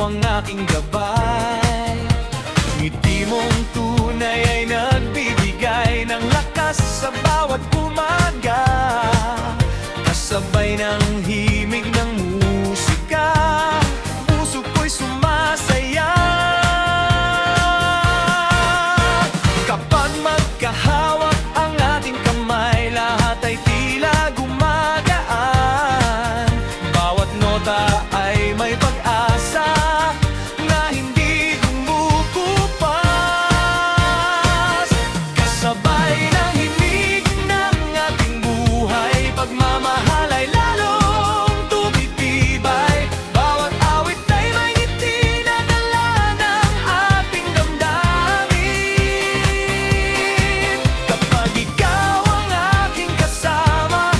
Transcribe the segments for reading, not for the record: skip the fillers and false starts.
ang aking gabay. Ngiti mong tunay ay nagbibigay ng lakas sa bawat umaga, kasabay ng himig ng musika, puso ko'y sumasaya. Kapag magkahawak ang ating kamay, lahat ay tila gumagaan. Bawat nota ay may pag-asa na hindi kumukupas, kasabay ng himig ng ating buhay. Pagmamahal ay lalong tumitibay, bawat awit ay may ngiti na dala ng ating damdamin. Kapag ikaw ang aking kasama,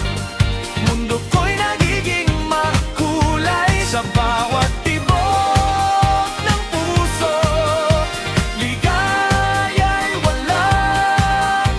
mundo ko'y nagiging makulay. Sa bawat tibok ng puso, ligaya'y walang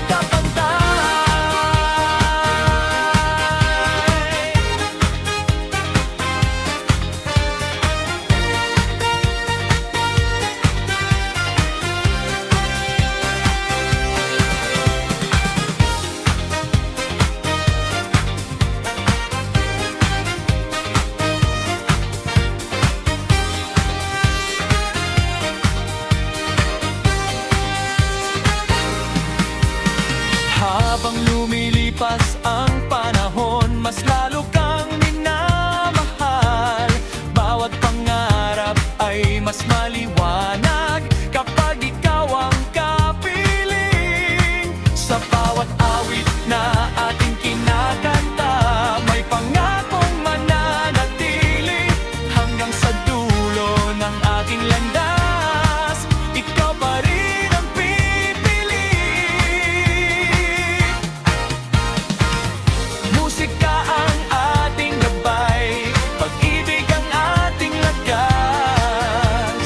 habang lumilipas ang panahon, mas lalo kang minamahal. Bawat pangarap ay mas maliwanag kapag ikaw ang kapiling. Sa bawat awit na ating kinakanta, may pangakong mananatili hanggang sa dulo ng ating landas. Ikaw pa rin ang pipili. Musika ang ating gabay, pag-ibig ang ating lakas.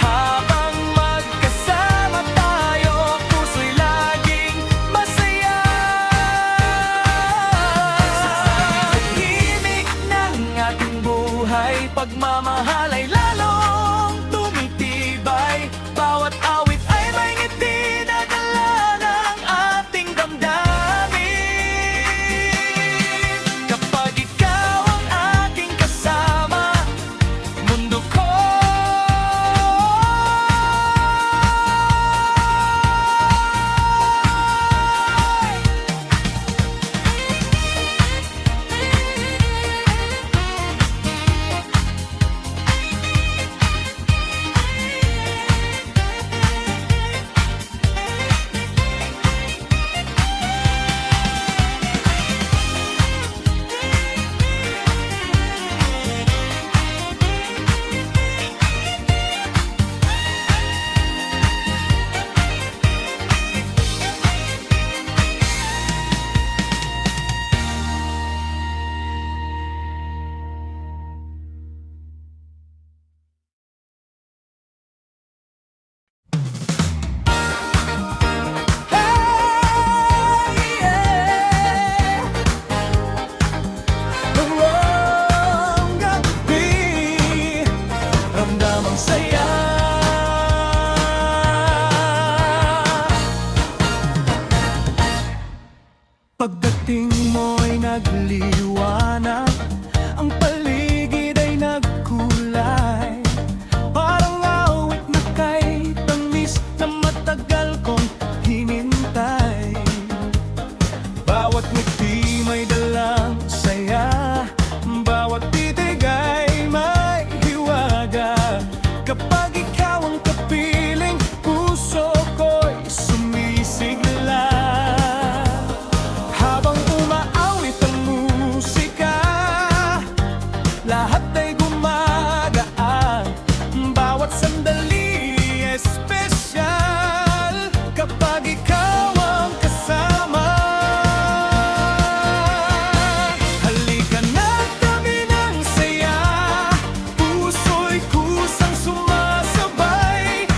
Habang magkasama tayo, puso'y laging masaya. Sa himig ng ating buhay, pagmamahal ay lalong tumitibay. Bawat awit ay may ngiti na dala ng ating damdamin. Kapag ikaw ang aking kasama, mundo ko buong gabi, ramdam ang saya. Pagdating mo'y nagliwanag, ang paligid ay nagkulay. Parang awit na kay tamis na matagal kong hinintay. Bawat ngiti may dalang saya, bawat titig ay may hiwaga. Kapag ikaw ang kapiling, puso ko'y sumisigla. Habang umaawit ang musika, lahat ay gumagaan. Bawat sandali espesyal kapag ikaw ang kasama. Halika na't kami ng saya, puso'y kusang sumasabay.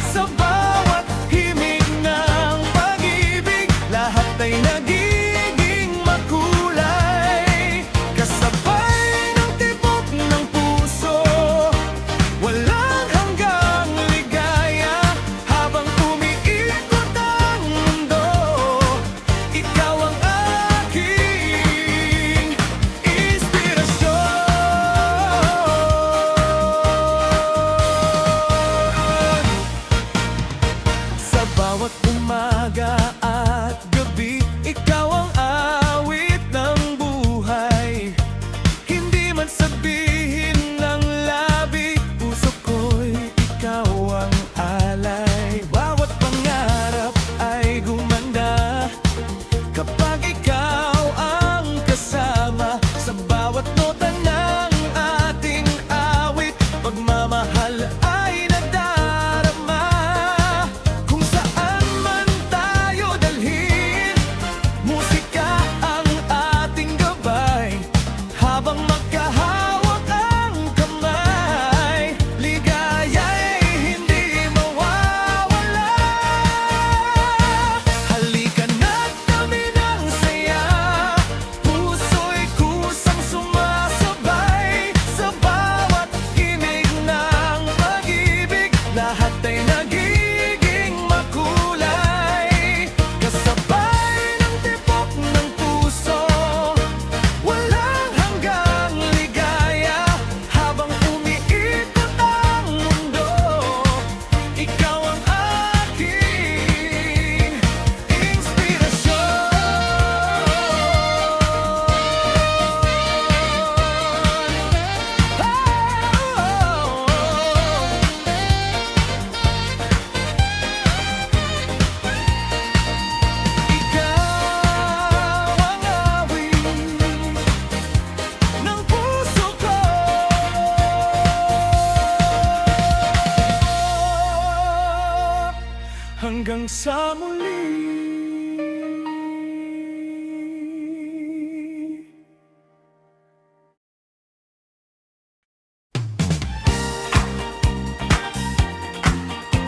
Hanggang sa muli.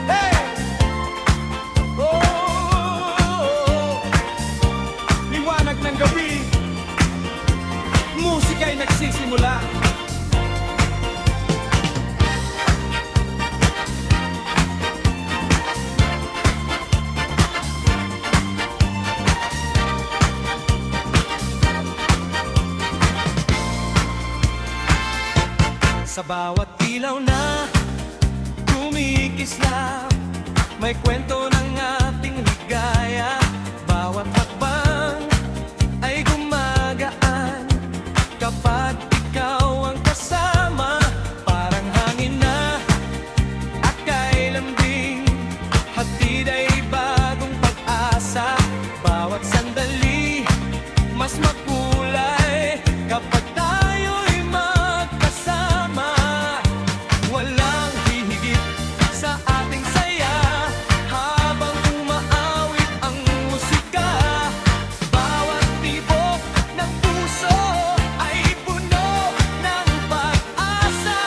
Hey! Oh! Liwanag ng gabi, musika'y nagsisimula. Sa bawat ilaw na kumikislap, may kwento ng ating ligaya. Bawat hakbang ay gumagaan kapag ikaw ang kasama. Parang hangin na akay lambing, hatid ay bagong pag-asa. Bawat sandali mas makulay kapag tayo'y magkasama. Walang hihigit sa ating saya habang umaawit ang musika. Bawat tibok ng puso ay puno ng pag-asa.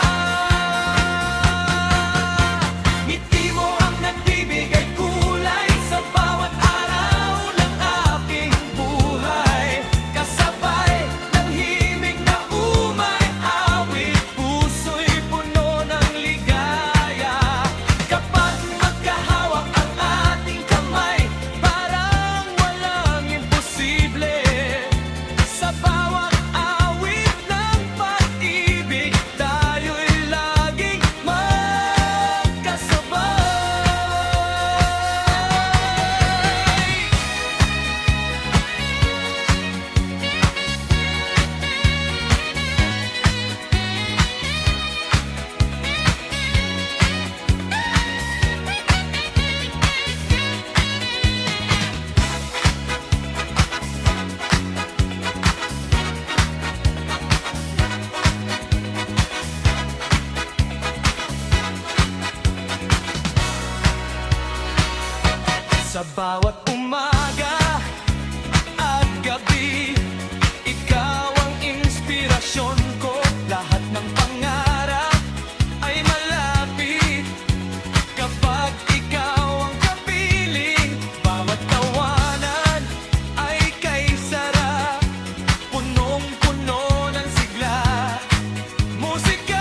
Ngiti mo ang nagbibigay kulay sa bawat araw ng aking buhay. Kasabay ng himig na umay-awit, puso'y puno ng ligaya. Kapag magkahawak ang ating kamay, parang walang imposible. Sa bawat awit ng pag-ibig, tayo'y laging magkasabay. Sa bawat umaga at gabi, ikaw ang inspirasyon ko. Lahat ng pangarap ay malapit kapag ikaw ang kapiling. Bawat tawanan ay kay sarap, punong-puno ng sigla. Musika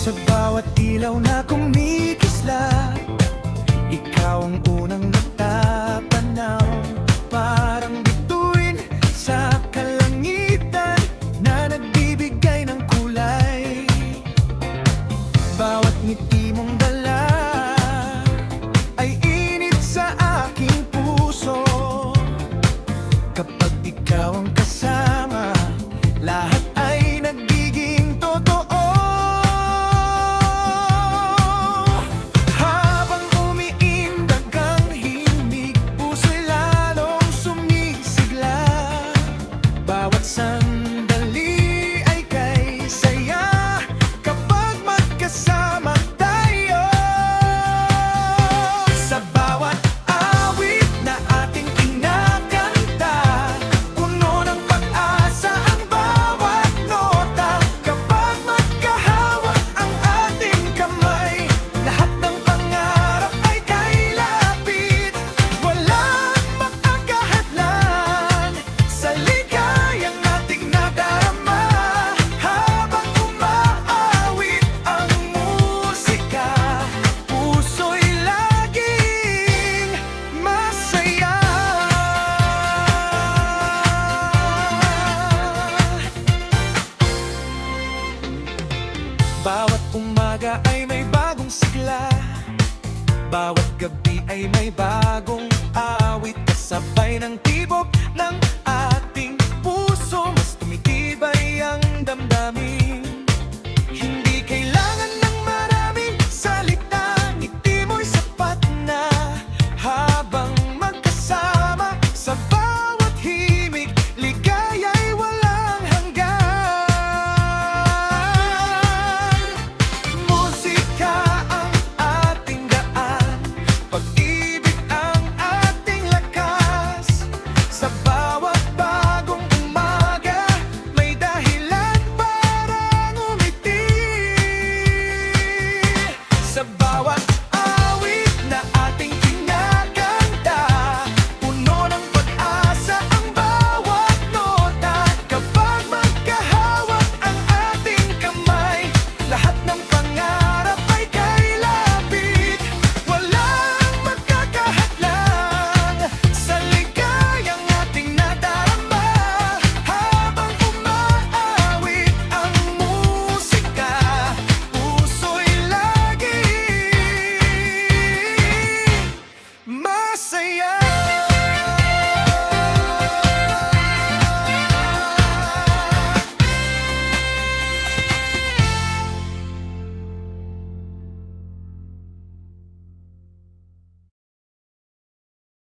Sa bawat ilaw na kumikislap, ikaw ang unang natapanaw. Parang bituin sa kalangitan na nagbibigay ng kulay. Bawat ngiti mong dala ay init sa aking puso. Kapag ikaw ang kasama, lahat ay nagiging totoo. Habang umiindag ang himig, puso'y lalong sumisigla. Bawat sandali ay kay saya kapag magkasama tayo. Sa bawat awit na ating kinakanta, puno ng pag-asa ang bawat nota. Kapag magkahawak ang ating kamay, lahat ng pangarap ay kay lapit. Walang makakahadlan sa ligayang ating nadarama. Habang umaawit ang musika, puso'y laging masaya. Bawat umaga ay may bagong sigla, bawat gabi ay may bagong awit. Kasabay ng tibok ng ating puso, mas tumitibay ang damdamin.